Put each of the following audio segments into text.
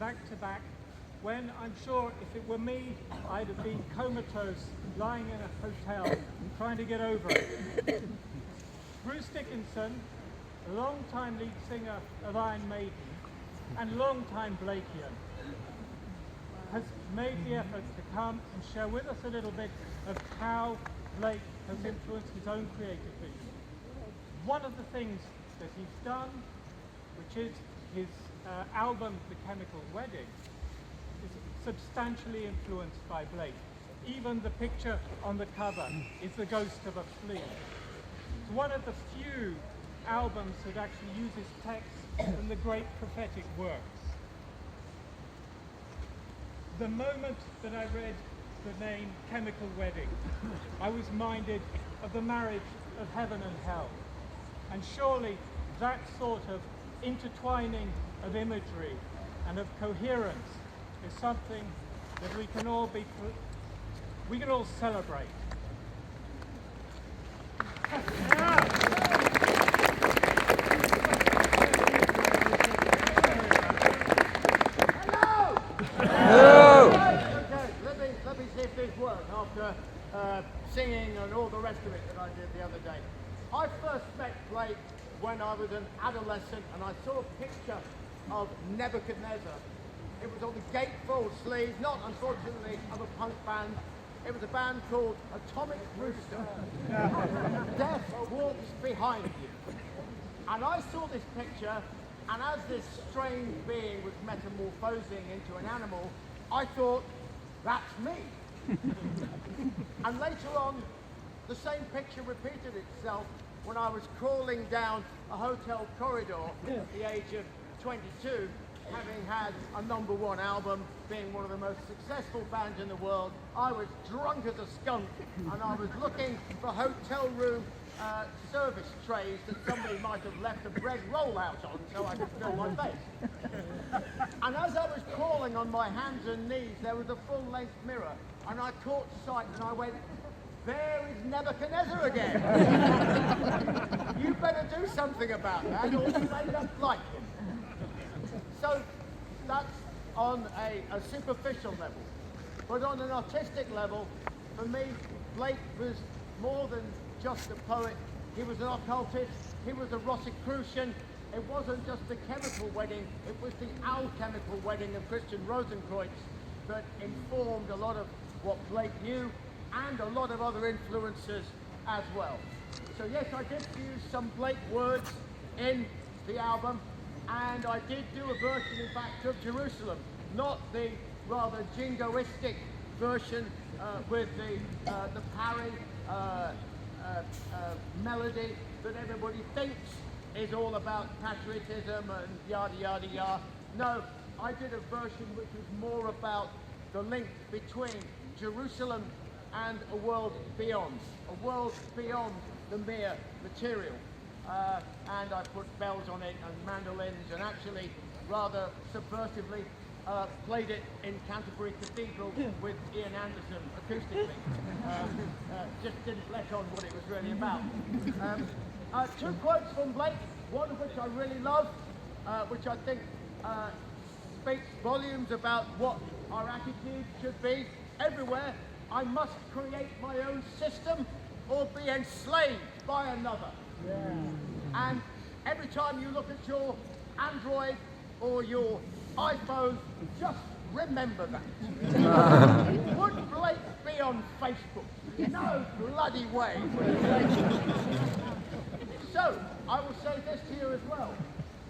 back to back, when I'm sure if it were me, I'd have been comatose, lying in a hotel, trying to get over it. Bruce Dickinson, a long-time lead singer of Iron Maiden, and long-time Blakean, has made the effort to come and share with us a little bit of how Blake has influenced his own creative vision. One of the things that he's done, which is his album, The Chemical Wedding, is substantially influenced by Blake. Even the picture on the cover is the ghost of a flea. It's one of the few albums that actually uses text from the great prophetic works. The moment that I read the name Chemical Wedding, I was minded of the marriage of heaven and hell. And surely that sort of intertwining of imagery and of coherence is something that we can all celebrate. Let me see if this works after singing and all the rest of it that I did the other day. I first met Blake when I was an adolescent and I saw a picture of Nebuchadnezzar. It was on the gatefold sleeve, not unfortunately of a punk band. It was a band called Atomic Rooster. Death walks behind you. And I saw this picture, and as this strange being was metamorphosing into an animal, I thought, that's me. And later on, the same picture repeated itself when I was crawling down a hotel corridor at the age of 22, having had a #1 album, being one of the most successful bands in the world. I was drunk as a skunk, and I was looking for hotel room service trays that somebody might have left a bread roll out on so I could fill my face. And as I was crawling on my hands and knees, there was a full-length mirror, and I caught sight and I went, there is Nebuchadnezzar again. You better do something about that, or you end up like him. So that's on a superficial level. But on an artistic level, for me, Blake was more than just a poet. He was an occultist, he was a Rosicrucian. It wasn't just the Chemical Wedding, it was the alchemical wedding of Christian Rosenkreutz that informed a lot of what Blake knew and a lot of other influences as well. So yes, I did use some Blake words in the album, and I did do a version, in fact, of Jerusalem, not the rather jingoistic version with the parry melody that everybody thinks is all about patriotism and yada yada yada. No, I did a version which was more about the link between Jerusalem and a world beyond the mere material. And I put bells on it and mandolins, and actually rather subversively played it in Canterbury Cathedral with Ian Anderson acoustically. Just didn't let on what it was really about. Two quotes from Blake, one of which I really love, which I think speaks volumes about what our attitude should be. Everywhere, I must create my own system or be enslaved by another. Yeah. And every time you look at your Android or your iPhone, just remember that. Would Blake be on Facebook? No bloody way. So, I will say this to you as well.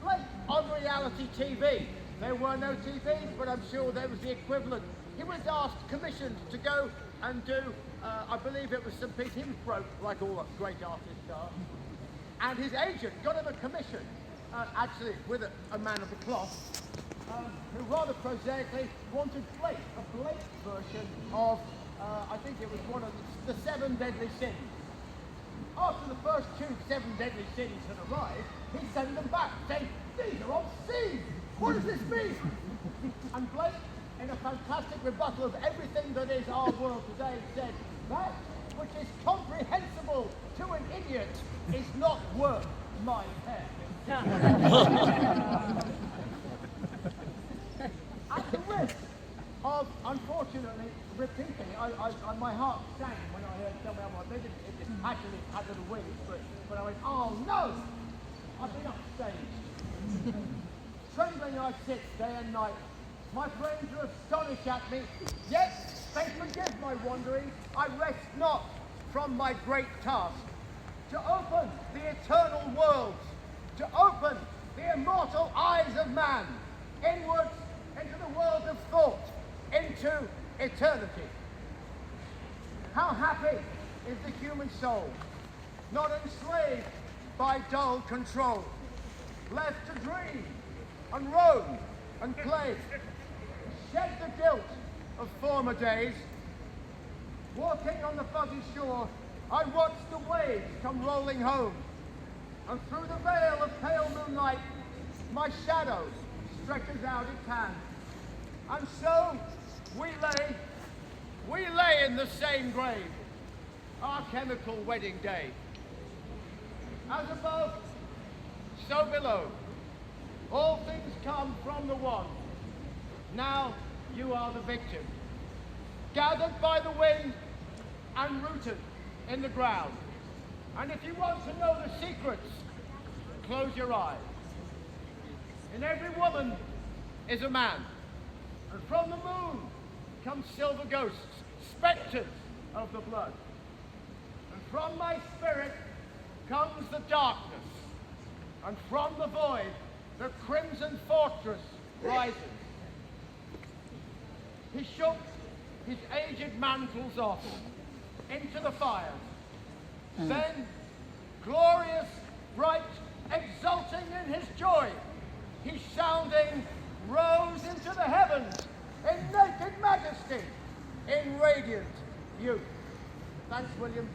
Blake on reality TV. There were no TVs, but I'm sure there was the equivalent. He was asked, commissioned to go and do, I believe it was St. Pete. He was broke, like all great artists are. And his agent got him a commission, actually with a man of the cloth, who rather prosaically wanted Blake, a Blake version of, I think it was one of the 7 deadly sins. After the first 2 7 deadly sins had arrived, he sent them back, saying, these are obscene! What does this mean? And Blake, in a fantastic rebuttal of everything that is our world today, said, that which is comprehensible to an idiot is not worth my hair. of, unfortunately, repeating. My heart sank when I heard someone else. They didn't actually had little wings, but I went, oh no! I've been upstaged. Trembling I sit day and night. My friends are astonished at me, yet they forgive my wandering. I rest not from my great task, to open the eternal worlds, to open the immortal eyes of man, inwards into the world of thought, into eternity. How happy is the human soul, not enslaved by dull control, left to dream and roam and play, shed the guilt of former days. Walking on the fuzzy shore, I watch the waves come rolling home, and through the veil of pale moonlight, my shadow stretches out its hand. And so we lay in the same grave, our chemical wedding day. As above, so below, all things come from the one. Now you are the victim, gathered by the wind and rooted in the ground. And if you want to know the secrets, close your eyes. In every woman is a man, and from the moon come silver ghosts, spectres of the blood. And from my spirit comes the darkness, and from the void the crimson fortress rises. He shook his aged mantles off into the fires. Then, glorious, bright, exulting in his joy, he sounding rose into the heavens in naked majesty, in radiant youth. Thanks, William.